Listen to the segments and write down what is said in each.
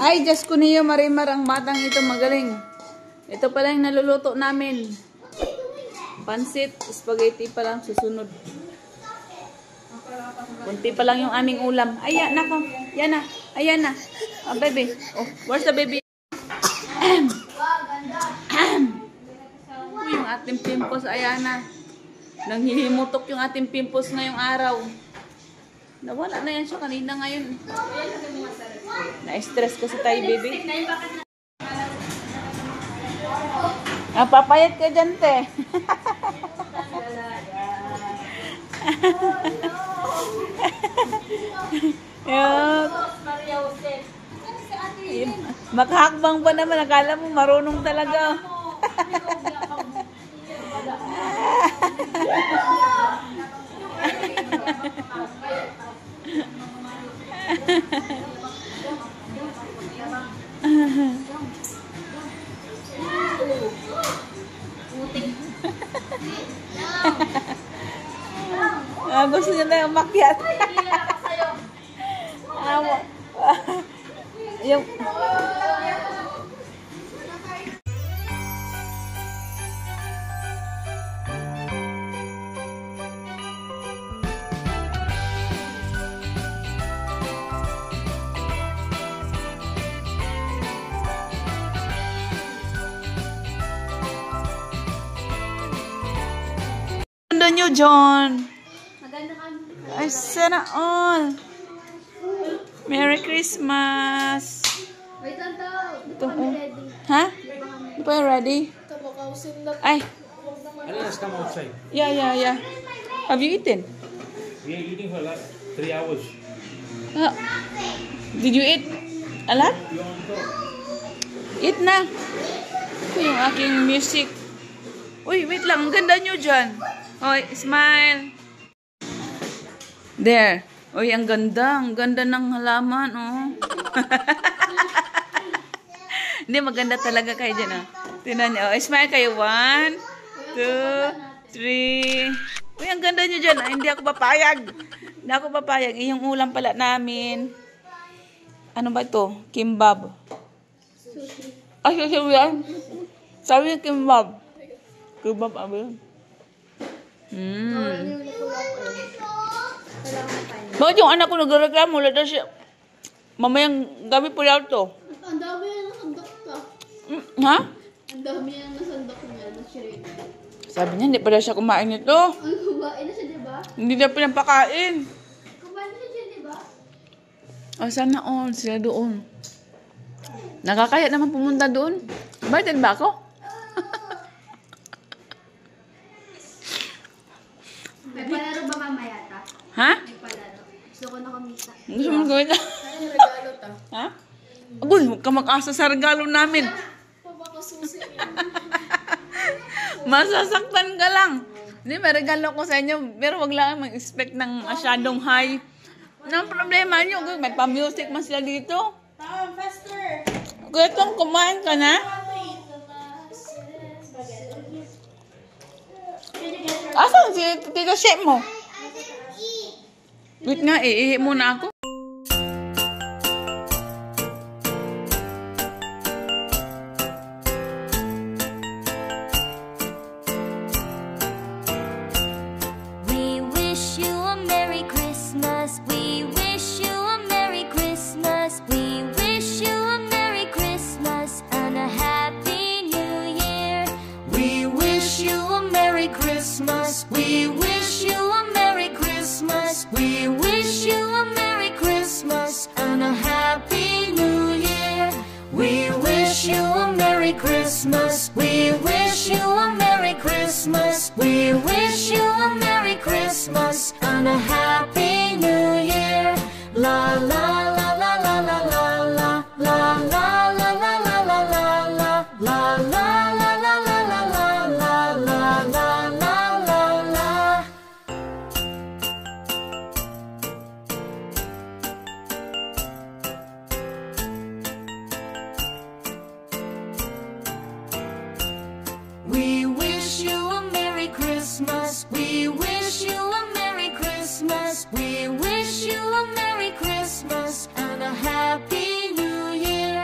Ay, Diyos ko niyo, Marimar, ang batang ito magaling. Ito pala yung naluluto namin. Pansit, spaghetti pa lang susunod. Kunti pa lang yung aming ulam. Ayan, nako. Yan na. Ayan na. Oh, baby. Oh, where's the baby? Yung ating pimples, ayan na. Nanghihimutok yung ating pimples ngayong araw. Nawala na yan siya kanina ngayon. Na-stress kasi tayo, baby. Papayat ka dyan, te. Makahakbang pa naman. Akala mo marunong talaga. Gusto niya na umakyat. Yung ganda nyo, John. Maganda ka. Ay, sana all. Merry Christmas. Wait lang daw. Ito, oh. Ha? Di pa ready? Ay. Let's come outside. Yeah. Have you eaten? We are eating for like 3 hours. Did you eat a lot? Eat na. Ito yung aking music. Uy, wait lang. Ang ganda nyo dyan. Oy, smile. There. Uy, ang ganda. Ang ganda ng halaman, oh. Hindi, maganda talaga kayo dyan, oh. Tingnan niyo. Oh, smile kayo. 1, 2, 3. Uy, ang ganda nyo dyan. Ay, hindi ako papayag. Hindi ako papayag. Yung ulam pala namin. Ano ba ito? Kimbab. Ay, sushi yan. Sabi yung kimbab. Kimbab, ano yun? Bakit yung anak ko nagreklamo? Wala na siya. Mamayang gabi po lang to. Ang dami yan nasandok ka. Ha? Ang dami yan nasandok niya. Nasirate. Sabi niya, hindi pala siya kumain nito. Ang kumain na siya, diba? Hindi na pinapakain. Kumain na siya, diba? Oh, sana all sila doon. Nakakaya naman pumunta doon. Bakit ba ako? May palaro ba mamaya ta? Ha? May palaro. Gusto ko na kumita. Gusto mo gawin na? Ano yung regalo ta? Ha? Agoy, huwag ka mag-asa sa regalo namin. Papakasusi niya. Masasaktan ka lang. Hindi, may regalo ko sa inyo. Pero wag lang mag-expect ng masyadong high. Anong problema nyo? May pa-music man sila dito. Tama, faster. Kaya itong kumain ka na? Asan si Tito Chef mo? Wait nga, iihi muna ako. We wish you a Merry Christmas. We wish you a Merry Christmas. We wish you a Merry Christmas and a Happy New Year. We wish you a Merry Christmas. We wish you a Merry Christmas. We wish you a Merry Christmas and a Happy New Year. We wish you a Merry Christmas. We wish you a Merry Christmas. We wish you a Merry Christmas and a Happy New Year. La la la la la la la la la la la la la la la la la la. We wish you a Merry Christmas. We wish you a Merry Christmas. We wish you a Merry Christmas and a Happy New Year.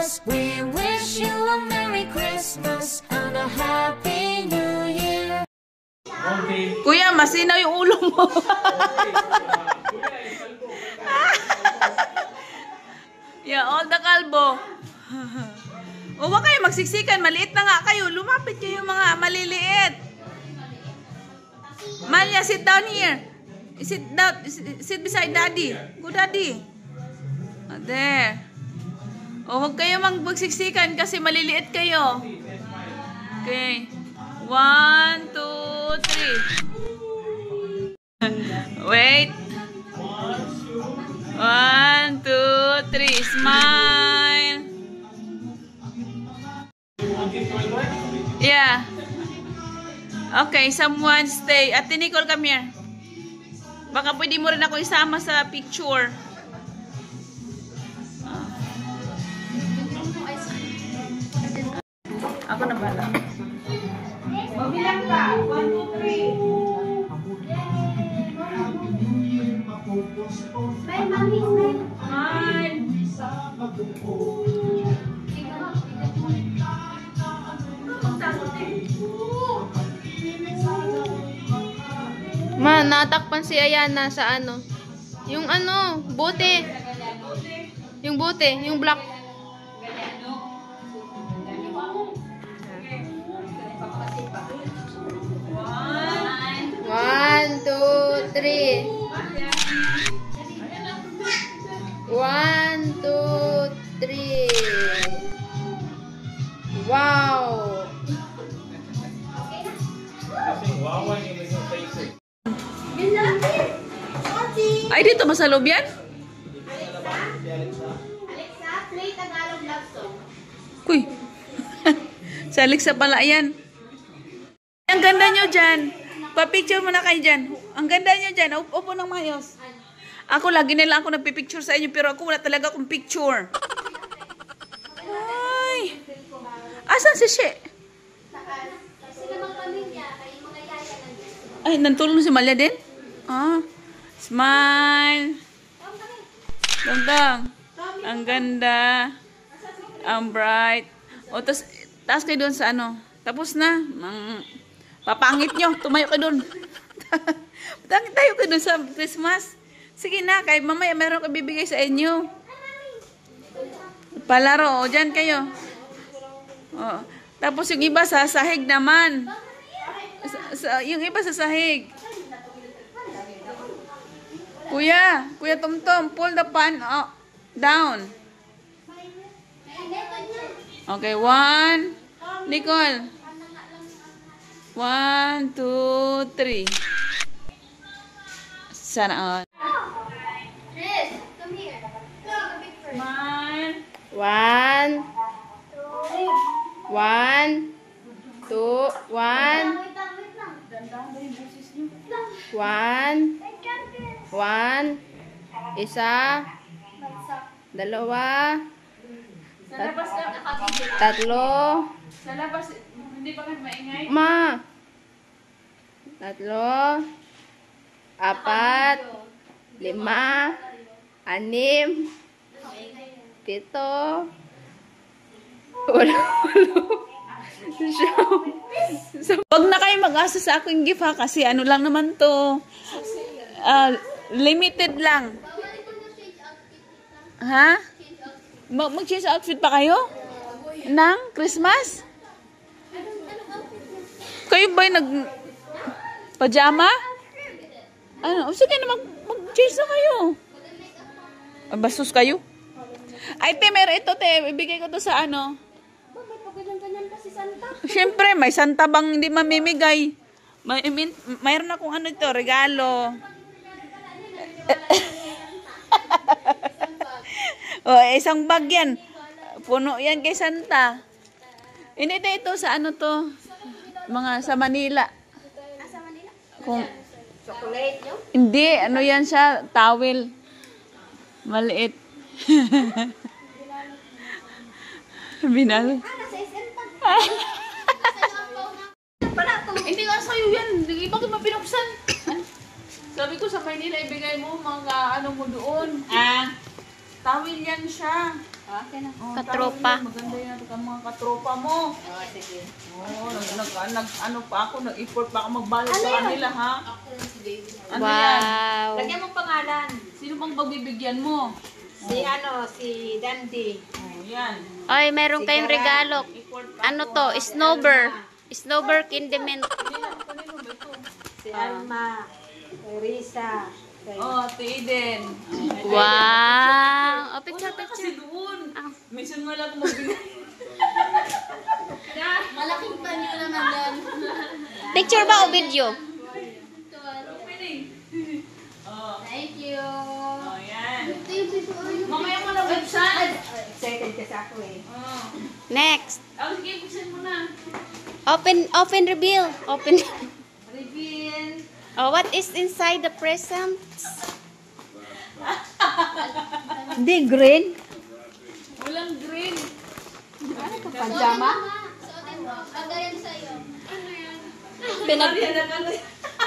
Christmas. We wish you a Merry Christmas and a Happy New Year. Okay. Kuya, masinaw yung ulo mo. Yeah, all the kalbo. O, huwag kayo magsiksikan. Maliit na nga kayo. Lumapit kayo mga maliliit. Malia, sit down here. Sit down. Sit beside daddy. Go, daddy. There. O, huwag kayo magsiksikan kasi maliliit kayo. Okay. 1, 2, 3. Wait. 1, 2, 3. Smile. Yeah. Okay, someone stay. Ate Nicole, come here. Baka pwede mo rin ako isama sa picture. Ako na bala. Mabilang ka. 1, 2, 3. Smile, mami, smile. Smile. Ma, natakpan si Ayana sa ano? Yung ano, bote. Yung bote, yung black. One, two, three. 1, 2, 3. Wow. Wow, yung mga faces. Ay, dito ba sa loob yan? Alexa, play Tagalog love song. Kuy. Sa Alexa pala yan. Ang ganda nyo dyan. Pa-picture mo na kayo dyan. Ang ganda nyo dyan. Upo ng mayos. Ako, lagi nila ako nagpipicture sa inyo, pero ako wala talaga akong picture. Ay. Asan si She? Kasi namang pamilya, kayo mga yaya nandito. Ay, nantulong si Malia din? Ah. Smile. Dong. Ang ganda. Ang bright. O, taas kayo doon sa ano. Tapos na. Papangit nyo. Tumayo kayo doon. Tayo kayo doon sa Christmas. Sige na, kahit mamaya meron ko bibigay sa inyo. Palaro, o dyan kayo. O, tapos yung iba sa sahig naman. Yung iba sa sahig. Kuya Tumtum, pull the pan down. Okay, 1. Nicole. 1, 2, 3. Sana on. Chris, come here. Take a picture. Smile. 1, 1, 2, 1, Wait lang. 1, 1, isa, dalawa, Sa labas ka. tatlo, Sa labas, hindi ba kayo maingay? ma, tatlo, 4, 5, 6, 7, 8, 9, 10. Wag na kayo mag-asa sa aking gift ha, kasi ano lang naman to. Limited lang. Ha? Mag-change outfit pa kayo? Nang Christmas? Kayo ba'y pajama? Ano? Sige na, mag-change na kayo. Bastos kayo? Ay, te, meron ito, te. Ibigay ko to sa ano. May pagganyan-ganyan pa si Santa. Siyempre, may Santa bang hindi mamimigay. Mayroon akong ano ito, regalo. Isang bag yan. Puno yan kay Santa. Hindi ito sa ano to? Mga sa Manila. Sa Manila? Kung, Chocolate nyo? hindi, ano yan siya? Towel. Maliit. Binalo. Nasa SM pa. Hindi nga sa'yo yan. Bakit mapinuksan? Sabi ko sa Manila, ibigay mo mga ano mo doon. Tawil yan siya. Katropa. Maganda yan ang mga katropa mo. Sige. Ano pa ako, nag-effort pa ako magbayad sa kanila, ha? Ano yan? Wow. Lagyan mo pangalan. Sino bang pagbibigyan mo? Si Dandy. Oh, yan. Ay, meron kayong regalo. Ano to? Snowbird. Snowbird Kindiment. Si Alma. Risa. Oh, Eden. Wow. Oh, picture, Kasi picture. doon. Mission mo lang magbigay. Malaking panyo na naman. Picture ba o video? Thank you. Oh, yan. Thank you. Mamaya mo na buksan. Excited kasi ako eh. Oh. Next. Oh, sige, buksan mo na. Open reveal. Open. Reveal. Oh, what is inside the presents? Hindi, green. Walang green. Pajama? Pagayan sa'yo. Ano yan?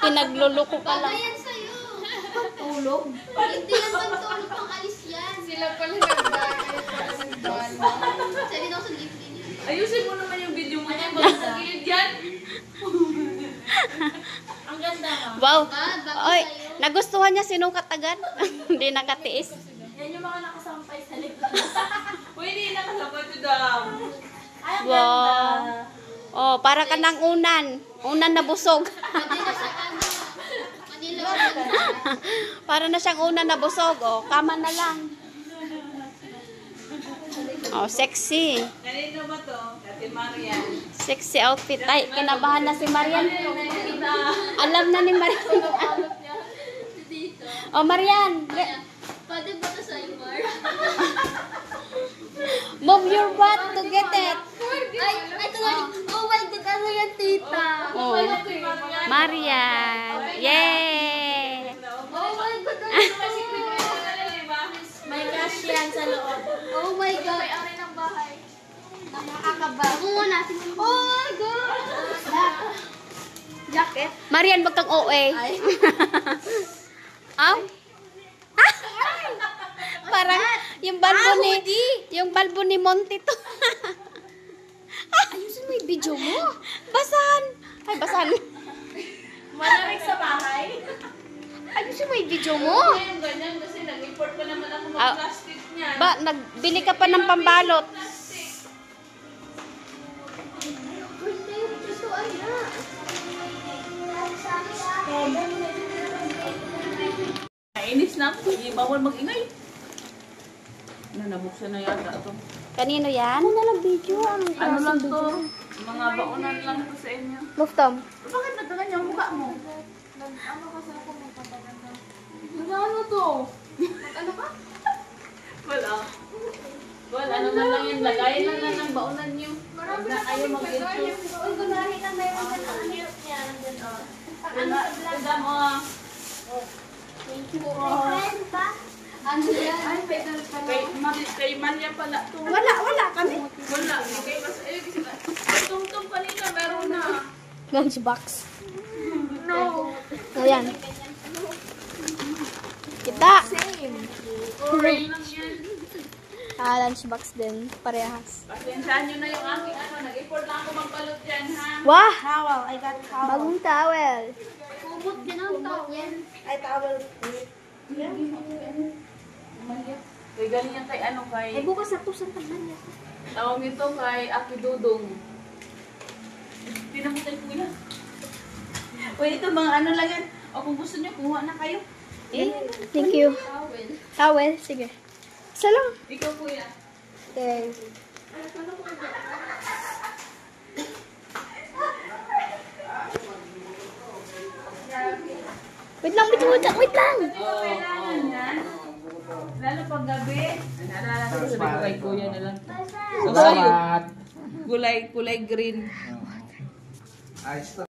Pinagluluko ka lang. Pagayan sa'yo. Tulog? Hindi yan pantulog, pang alis yan. Sila pala nagbagay. Sabi daw sa gift din yan. Ayusin mo naman yung video mo niya. Baka sa gilid yan. Ang ganda ka. Wow. Bagay Oy, sa'yo. nagustuhan niya sinukat agad. Hindi nakatiis. Yan yung mga nakasampay sa likod. Pwede nakasabay ko daw. Ay, ang Wow. Oh, para ka ng unan. Unan na busog. Manila sa ano. Manila. Para na siyang unan na busog. Oh, kama na lang. Oh, sexy. Kanino ba to? Ate Marian. Sexy outfit. Ay, kinabahan na si Marian. Alam na ni Marian. Dito. Oh, Marian. Pwede ba ito sa Imar? Move your butt to get it. Ay, ito na. Oh my God, ano yan, tita? Oh, Marian. Yay! Oh my God, ano may cash yan sa loob. Oh my God. May ari ng bahay. Nakakaba. Muna. Oh my God. Jacket. Marian, wag kang OA. Aw? Parang yung balbo ni Monty to. Ayusin mo yung video mo. Basahan. Ay, basahan. Malamig sa bahay. Ayusin mo yung video mo. Ngayon, ganyan kasi nag-import pa naman ako Ah. mag-plastic niyan. Ba, nagbili ka pa ng pambalot. Plastic. Gusto ay na. Nainis na ako. Hindi bawal mag-ingay. Nabuksan na yata ito. Kanino yan? Ano lang to? Mga baunan lang to sa inyo. Muftom. Bakit nagkaganyan yung mukha mo? Ano to? Ano ka? Wala. Wala naman lang yan. Lagayin lang ng baunan nyo. Huwag na kayo mag-intro. Uy, kunwari na mayroon ka ng milk niya. Nandun, oh. Ano sa mo? Thank you. Friend pa? Ano yan? Ay, Kay Maria pala to. Wala kami. Wala. Okay, mas tungtong kanina meron na. Lunchbox. No. Ayan. Kita. Orange lang yan. Lunchbox din. Parehas. Pasensyahan nyo na yung aking ano. Nag-import lang ako magbalot dyan, ha? Wah! Towel. I got towel. Bagong towel. Kumot din ang towel. Ay, towel. Kay ganyan kay ano kay... bukas na to sa tanan niya. Tawag ito kay Aki Dudong. Pinamutay ko yan. Uy, ito mga ano lang yan. O kung gusto nyo, kuha na kayo. Thank you. Towel. Sige. Isa lang. Ikaw kuya. Okay. Wait lang. Kailangan yan. Lalo pag gabi. Naalala ko sabi ko kay kuya na lang. So, sa'yo, kulay green. Ayos to.